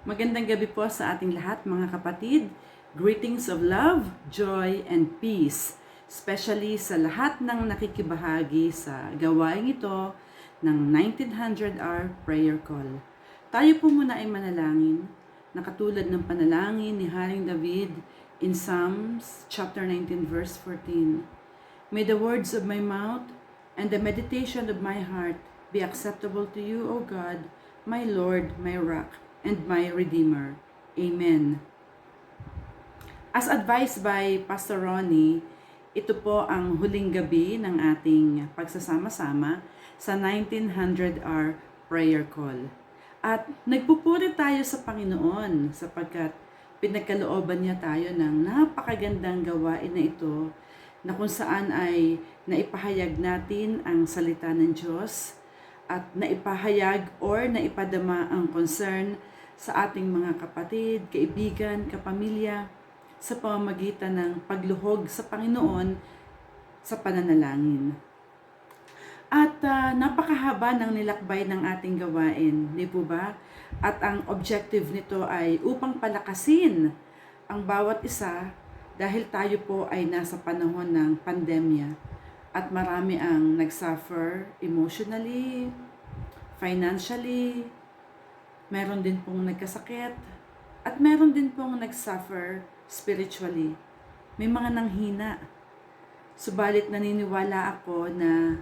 Magandang gabi po sa ating lahat mga kapatid. Greetings of love, joy, and peace. Especially sa lahat ng nakikibahagi sa gawain ito ng 1900 hour prayer call. Tayo po muna ay manalangin na katulad ng panalangin ni Haring David in Psalms chapter 19 verse 14. May the words of my mouth and the meditation of my heart be acceptable to you, O God, my Lord, my rock, and my Redeemer. Amen. As advised by Pastor Ronnie, ito po ang huling gabi ng ating pagsasama-sama sa 1900 hour prayer call. At nagpupuri tayo sa Panginoon sapagkat pinagkalooban niya tayo ng napakagandang gawain na ito na kung saan ay naipahayag natin ang salita ng Diyos at naipahayag or naipadama ang concern sa ating mga kapatid, kaibigan, kapamilya sa pamamagitan ng pagluhog sa Panginoon sa pananalangin. At napakahaba ng nilakbay ng ating gawain, di po ba? At ang objective nito ay upang palakasin ang bawat isa dahil tayo po ay nasa panahon ng pandemya at marami ang nagsuffer emotionally, financially, meron din pong nagkasakit, at meron din pong nagsuffer spiritually. May mga nanghina. Subalit naniniwala ako na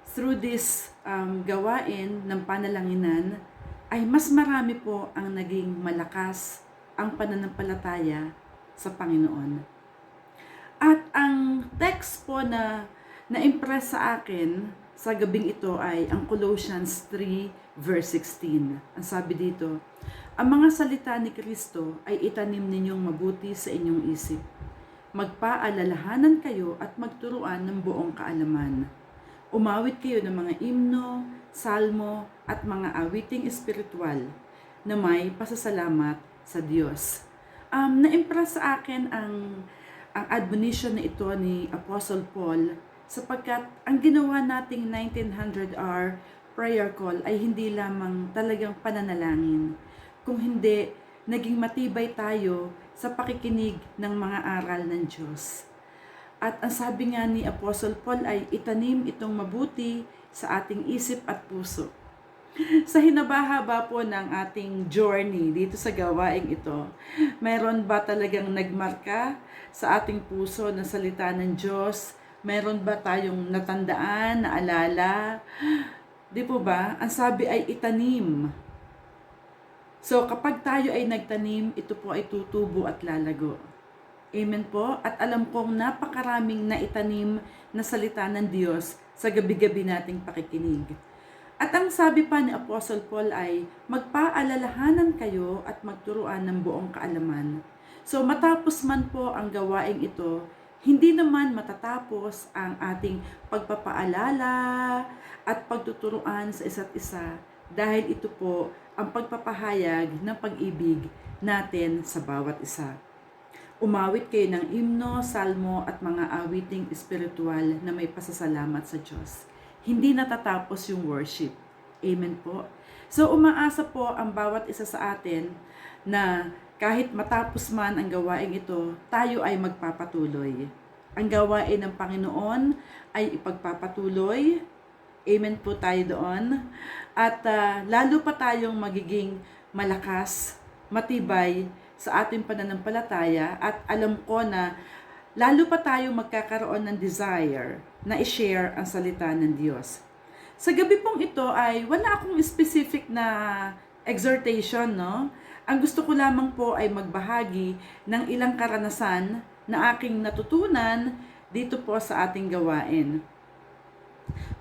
through this gawain ng panalanginan, ay mas marami po ang naging malakas ang pananampalataya sa Panginoon. At ang text po na na-impress sa akin sa gabing ito ay ang Colossians 3 verse 16. Ang sabi dito, ang mga salita ni Kristo ay itanim ninyong mabuti sa inyong isip. Magpaalalahanan kayo at magturuan ng buong kaalaman. Umawit kayo ng mga imno, salmo at mga awiting espiritual na may pasasalamat sa Diyos. Na-impress sa akin ang admonition na ito ni Apostle Paul sapagkat ang ginawa nating 1900 hour prayer call ay hindi lamang talagang pananalangin, kung hindi naging matibay tayo sa pakikinig ng mga aral ng Diyos. At ang sabi nga ni Apostle Paul ay itanim itong mabuti sa ating isip at puso. Sa hinabahaba po ng ating journey dito sa gawaing ito, mayroon ba talagang nagmarka sa ating puso na salita ng Diyos? Meron ba tayong natandaan, naalala? Di po ba? Ang sabi ay itanim. So kapag tayo ay nagtanim, ito po ay tutubo at lalago. Amen po? At alam kong napakaraming naitanim na salita ng Diyos sa gabi-gabi nating pakikinig. At ang sabi pa ni Apostle Paul ay magpaalalahanan kayo at magturuan ng buong kaalaman. So matapos man po ang gawaing ito, hindi naman matatapos ang ating pagpapaalala at pagtuturuan sa isa't isa dahil ito po ang pagpapahayag ng pag-ibig natin sa bawat isa. Umawit kayo ng imno, salmo at mga awiting espiritual na may pasasalamat sa Diyos. Hindi natatapos yung worship. Amen po. So umaasa po ang bawat isa sa atin na kahit matapos man ang gawain ito, tayo ay magpapatuloy. Ang gawain ng Panginoon ay ipagpapatuloy. Amen po tayo doon. At lalo pa tayong magiging malakas, matibay sa ating pananampalataya at alam ko na lalo pa tayong magkakaroon ng desire na i-share ang salita ng Diyos. Sa gabi pong ito ay wala akong specific na exhortation, no? Ang gusto ko lamang po ay magbahagi ng ilang karanasan na aking natutunan dito po sa ating gawain.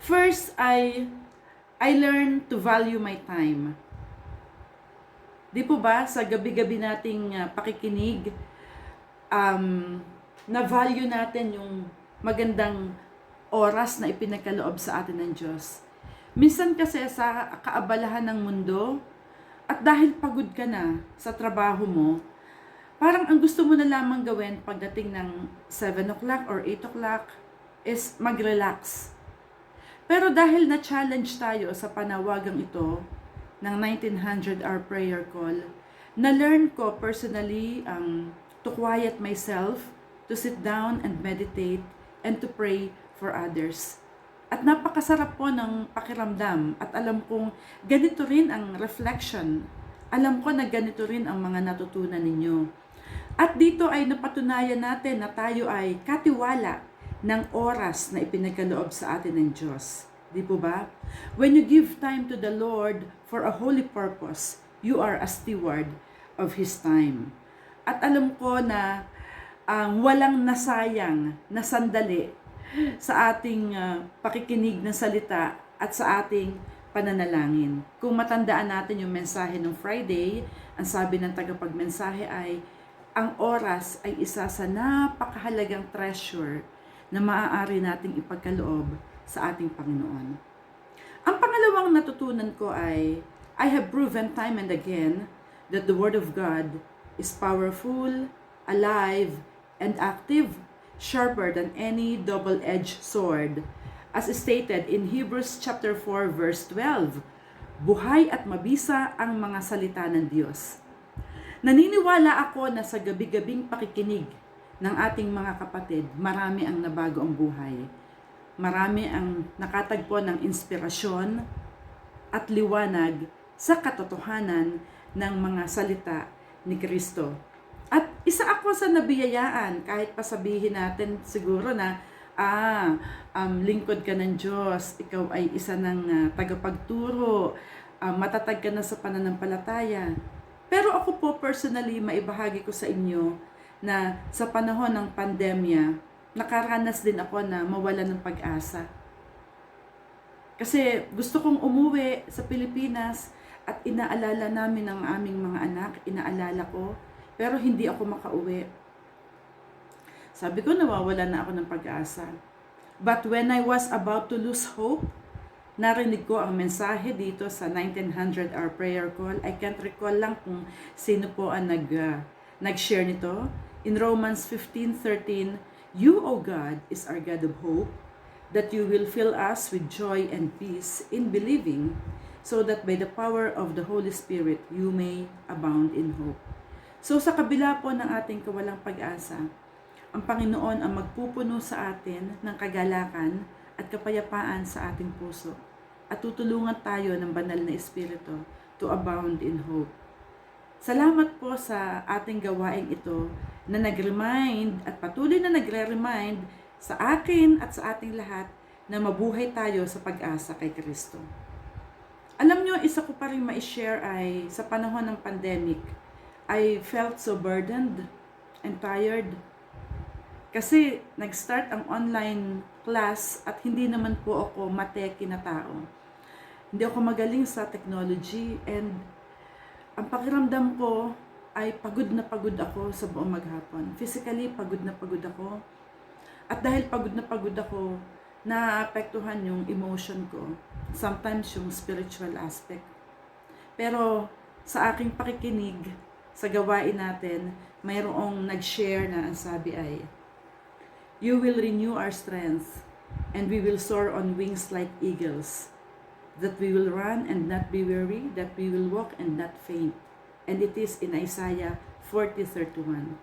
First, I learned to value my time. Di po ba sa gabi-gabi nating pakikinig, na-value natin yung magandang oras na ipinagkaloob sa atin ng Diyos. Minsan kasi sa kaabalahan ng mundo, at dahil pagod ka na sa trabaho mo, parang ang gusto mo na lamang gawin pagdating ng 7 o'clock or 8 o'clock is mag-relax. Pero dahil na-challenge tayo sa panawagang ito ng 1900 hour prayer call, Na-learn ko personally to quiet myself, to sit down and meditate, and to pray for others. At napakasarap po ng pakiramdam at alam kong ganito rin ang reflection. Alam ko na ganito rin ang mga natutunan ninyo. At dito ay napatunayan natin na tayo ay katiwala ng oras na ipinagkaloob sa atin ng Diyos. Di po ba? When you give time to the Lord for a holy purpose, you are a steward of His time. At alam ko na walang nasayang na sandali sa ating pakikinig ng salita at sa ating pananalangin. Kung matandaan natin yung mensahe ng Friday, ang sabi ng tagapagmensahe ay, ang oras ay isa sa napakahalagang treasure na maaari nating ipagkaloob sa ating Panginoon. Ang pangalawang natutunan ko ay, I have proven time and again that the Word of God is powerful, alive, and active, sharper than any double-edged sword. As stated in Hebrews chapter 4 verse 12, buhay at mabisa ang mga salita ng Diyos. Naniniwala ako na sa gabi-gabing pakikinig ng ating mga kapatid, marami ang nabago ang buhay. Marami ang nakatagpo ng inspirasyon at liwanag sa katotohanan ng mga salita ni Kristo. At isa ako sa nabiyayaan, kahit pa sabihin natin siguro na, lingkod ka ng Diyos, ikaw ay isa ng tagapagturo, matatag ka na sa pananampalataya. Pero ako po personally, maibahagi ko sa inyo na sa panahon ng pandemya, nakaranas din ako na mawala ng pag-asa. Kasi gusto kong umuwi sa Pilipinas at inaalala namin ang aming mga anak, inaalala ko, pero hindi ako makauwi. Sabi ko, nawawala na ako ng pag-asa. But when I was about to lose hope, narinig ko ang mensahe dito sa 1900 hour prayer call. I can't recall lang kung sino po ang nag-share nito. In Romans 15:13, You, O God, is our God of hope, that you will fill us with joy and peace in believing, so that by the power of the Holy Spirit, you may abound in hope. So sa kabila po ng ating kawalang pag-asa, ang Panginoon ang magpupuno sa atin ng kagalakan at kapayapaan sa ating puso at tutulungan tayo ng banal na Espiritu to abound in hope. Salamat po sa ating gawaing ito na nag-remind at patuloy na nagre-remind sa akin at sa ating lahat na mabuhay tayo sa pag-asa kay Kristo. Alam nyo, isa ko pa rin ma-share ay sa panahon ng pandemic, I felt so burdened and tired kasi nag-start ang online class at hindi naman po ako mateki na tao. Hindi ako magaling sa technology and ang pakiramdam ko ay pagod na pagod ako sa buong maghapon. Physically, pagod na pagod ako. At dahil pagod na pagod ako, naapektuhan yung emotion ko. Sometimes yung spiritual aspect. Pero sa aking pakikinig, sa gawain natin, mayroong nag-share na ang sabi ay, You will renew our strength, and we will soar on wings like eagles, that we will run and not be weary, that we will walk and not faint. And it is in Isaiah 40:31.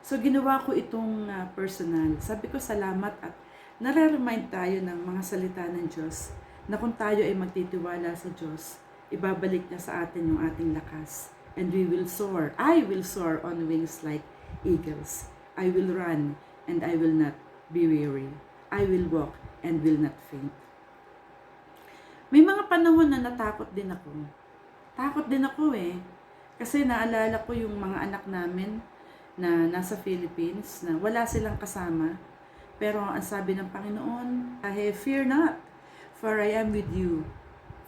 So ginawa ko itong personal. Sabi ko salamat at nare-remind tayo ng mga salita ng Diyos na kung tayo ay magtitiwala sa Diyos, ibabalik niya sa atin yung ating lakas. And we will soar. I will soar on wings like eagles. I will run and I will not be weary. I will walk and will not faint. May mga panahon na natakot din ako. Takot din ako Kasi naalala ko yung mga anak namin na nasa Philippines na wala silang kasama. Pero ang sabi ng Panginoon, fear not, for I am with you.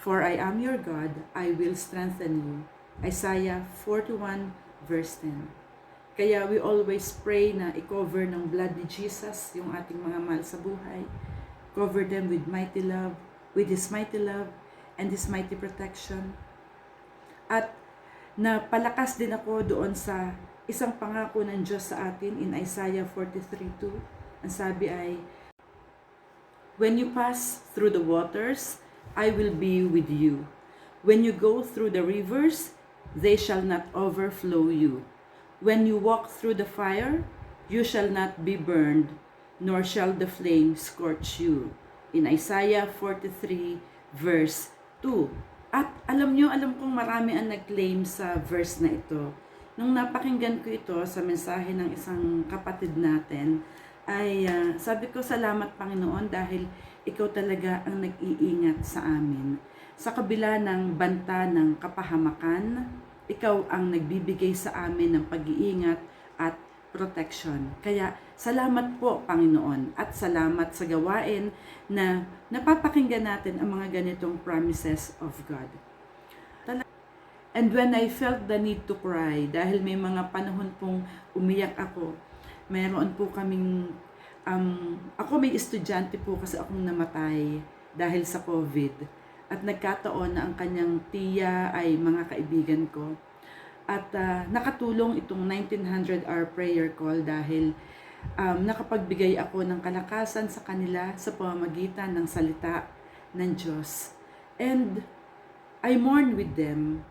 For I am your God, I will strengthen you. Isaiah 41 verse 10. Kaya we always pray na i-cover ng blood ni Jesus yung ating mga mahal sa buhay. Cover them with mighty love, with His mighty love and His mighty protection. At napalakas din ako doon sa isang pangako ng Diyos sa atin in Isaiah 43:2. Ang sabi ay, When you pass through the waters, I will be with you. When you go through the rivers, they shall not overflow you. When you walk through the fire, you shall not be burned, nor shall the flame scorch you. In Isaiah 43 verse 2. At alam kong marami ang nag-claim sa verse na ito. Nung napakinggan ko ito sa mensahe ng isang kapatid natin, ay sabi ko, salamat Panginoon dahil ikaw talaga ang nag-iingat sa amin. Sa kabila ng banta ng kapahamakan, ikaw ang nagbibigay sa amin ng pag-iingat at protection. Kaya salamat po Panginoon at salamat sa gawain na napapakinggan natin ang mga ganitong promises of God. And when I felt the need to cry, dahil may mga panahon pong umiyak ako, mayroon po kaming, ako may estudyante po kasi akong namatay dahil sa COVID. At nagkataon na ang kanyang tiya ay mga kaibigan ko. At nakatulong itong 1900-hour prayer call dahil nakapagbigay ako ng kalakasan sa kanila sa pamamagitan ng salita ng Diyos. And I mourn with them.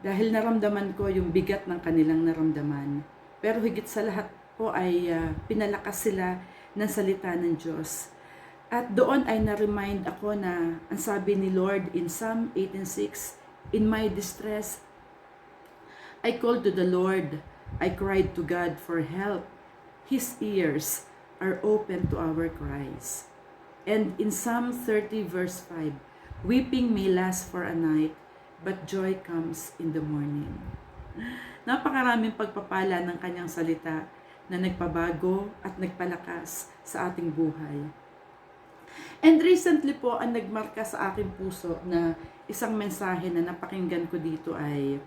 Dahil naramdaman ko yung bigat ng kanilang naramdaman. Pero higit sa lahat po ay pinalakas sila ng salita ng Diyos. At doon ay na-remind ako na ang sabi ni Lord in Psalm 18:6, in my distress, I called to the Lord. I cried to God for help. His ears are open to our cries. And in Psalm 30 verse 5, weeping may last for a night, but joy comes in the morning. Napakaraming pagpapala ng kanyang salita na nagpabago at nagpalakas sa ating buhay. And recently po, ang nagmarka sa aking puso na isang mensahe na napakinggan ko dito ay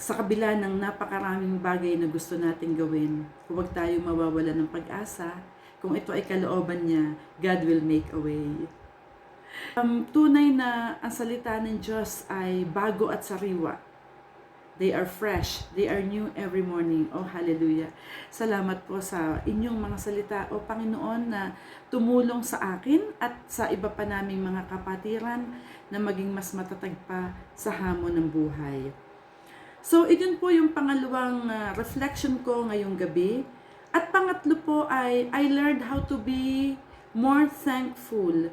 sa kabila ng napakaraming bagay na gusto nating gawin, huwag tayo mawawala ng pag-asa. Kung ito ay kalooban niya, God will make a way. Tunay na ang salita ng Diyos ay bago at sariwa. They are fresh. They are new every morning. Oh, hallelujah. Salamat po sa inyong mga salita, O Panginoon, na tumulong sa akin at sa iba pa naming mga kapatiran na maging mas matatag pa sa hamon ng buhay. So, iyon po yung pangalawang reflection ko ngayong gabi. At pangatlo po ay I learned how to be more thankful.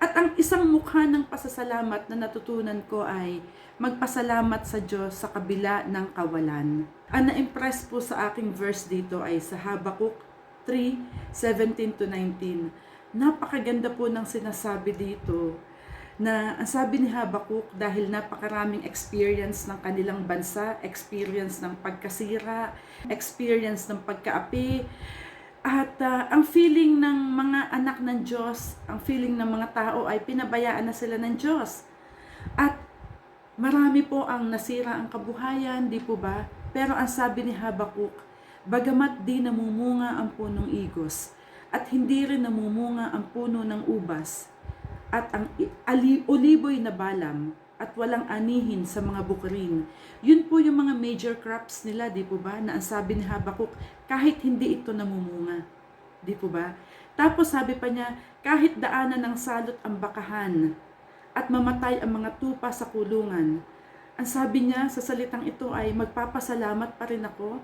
At ang isang mukha ng pasasalamat na natutunan ko ay magpasalamat sa Diyos sa kabila ng kawalan. Ang na-impress po sa aking verse dito ay sa Habakkuk 3:17-19. Napakaganda po ng sinasabi dito na ang sabi ni Habakkuk, dahil napakaraming experience ng kanilang bansa, experience ng pagkasira, experience ng pagkaapi, at ang feeling ng mga anak ng Diyos, ang feeling ng mga tao ay pinabayaan na sila ng Diyos. At marami po ang nasira ang kabuhayan, di po ba? Pero ang sabi ni Habakkuk, bagamat di namumunga ang punong igos, at hindi rin namumunga ang puno ng ubas, at ang oliboy na balam, at walang anihin sa mga bukirin. Yun po yung mga major crops nila, di po ba? Na ang sabi ni Habakkuk, kahit hindi ito namumunga. Di po ba? Tapos sabi pa niya, kahit daanan ng salot ang bakahan, at mamatay ang mga tupa sa kulungan. Ang sabi niya sa salitang ito ay, magpapasalamat pa rin ako,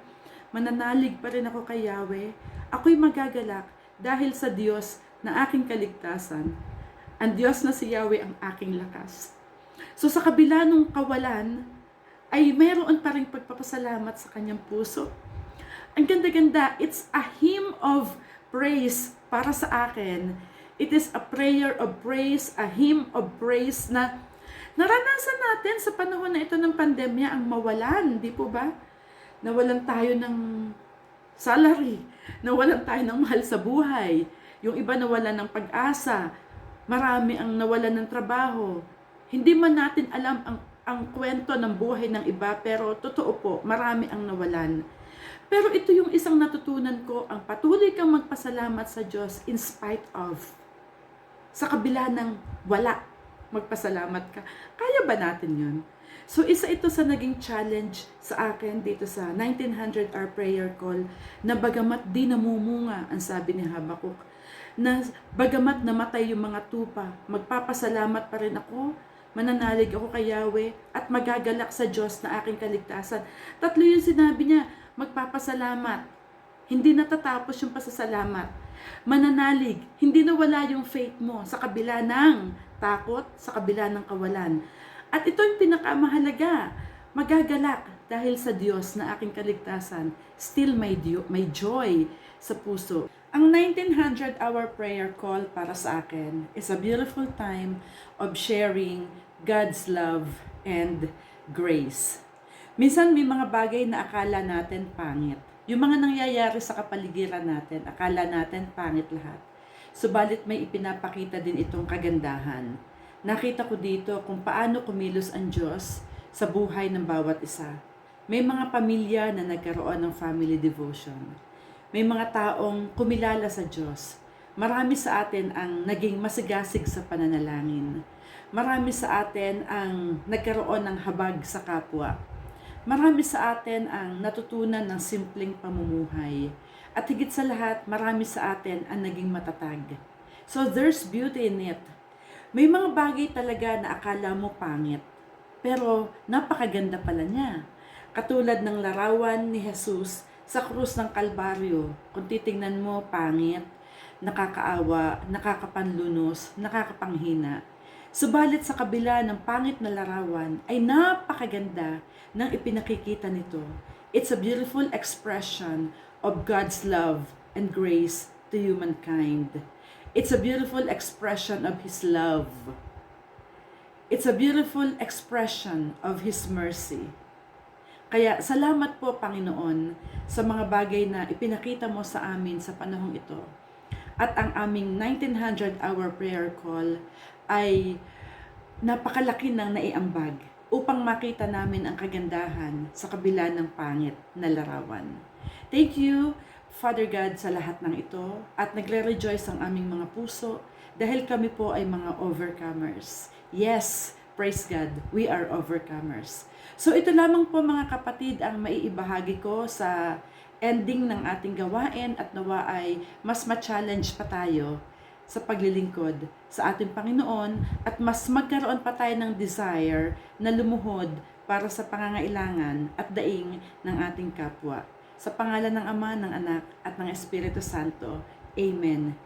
mananalig pa rin ako kay Yahweh, ako'y magagalak dahil sa Diyos na aking kaligtasan. Ang Diyos na si Yahweh ang aking lakas. So sa kabila ng kawalan, ay mayroon pa rin pagpapasalamat sa kanyang puso. Ang ganda-ganda, it's a hymn of praise para sa akin. It is a prayer of praise, a hymn of praise na naranasan natin sa panahon na ito ng pandemya ang mawalan, di po ba? Nawalan tayo ng salary, nawalan tayo ng mahal sa buhay, yung iba nawalan ng pag-asa, marami ang nawalan ng trabaho. Hindi man natin alam ang kwento ng buhay ng iba, pero totoo po, marami ang nawalan. Pero ito yung isang natutunan ko, ang patuloy kang magpasalamat sa Diyos in spite of. Sa kabila ng wala, magpasalamat ka. Kaya ba natin yun? So isa ito sa naging challenge sa akin dito sa 1900-hour prayer call, na bagamat di namumunga, ang sabi ni Habakkuk, na bagamat namatay yung mga tupa, magpapasalamat pa rin ako, mananalig ako kay Yahweh, at magagalak sa Diyos na aking kaligtasan. Tatlo yung sinabi niya, magpapasalamat. Hindi natatapos yung pasasalamat. Mananalig, hindi nawala yung faith mo sa kabila ng takot, sa kabila ng kawalan. At ito yung pinakamahalaga, magagalak dahil sa Diyos na aking kaligtasan. Still may joy sa puso. Ang 1900-hour prayer call para sa akin is a beautiful time of sharing God's love and grace. Minsan may mga bagay na akala natin pangit. Yung mga nangyayari sa kapaligiran natin, akala natin pangit lahat. Subalit may ipinapakita din itong kagandahan. Nakita ko dito kung paano kumilos ang Diyos sa buhay ng bawat isa. May mga pamilya na nagkaroon ng family devotion. May mga taong kumilala sa Diyos. Marami sa atin ang naging masigasig sa pananalangin. Marami sa atin ang nagkaroon ng habag sa kapwa. Marami sa atin ang natutunan ng simpleng pamumuhay. At higit sa lahat, marami sa atin ang naging matatag. So there's beauty in it. May mga bagay talaga na akala mo pangit, pero napakaganda pala niya. Katulad ng larawan ni Jesus sa krus ng Kalbaryo. Kung titingnan mo, pangit, nakakaawa, nakakapanlunos, nakakapanghina. Subalit sa kabila ng pangit na larawan ay napakaganda ng ipinakikita nito. It's a beautiful expression of God's love and grace to humankind. It's a beautiful expression of His love. It's a beautiful expression of His mercy. Kaya salamat po, Panginoon, sa mga bagay na ipinakita mo sa amin sa panahong ito. At ang aming 1900-hour prayer call ay napakalaki ng naiambag upang makita namin ang kagandahan sa kabila ng pangit na larawan. Thank you, Father God, sa lahat ng ito, at nagre-rejoice ang aming mga puso dahil kami po ay mga overcomers. Yes, praise God, we are overcomers. So ito lamang po mga kapatid ang maiibahagi ko sa ending ng ating gawain, at nawa ay mas ma-challenge pa tayo sa paglilingkod sa ating Panginoon, at mas magkaroon pa tayo ng desire na lumuhod para sa pangangailangan at daing ng ating kapwa. Sa pangalan ng Ama, ng Anak, at ng Espiritu Santo. Amen.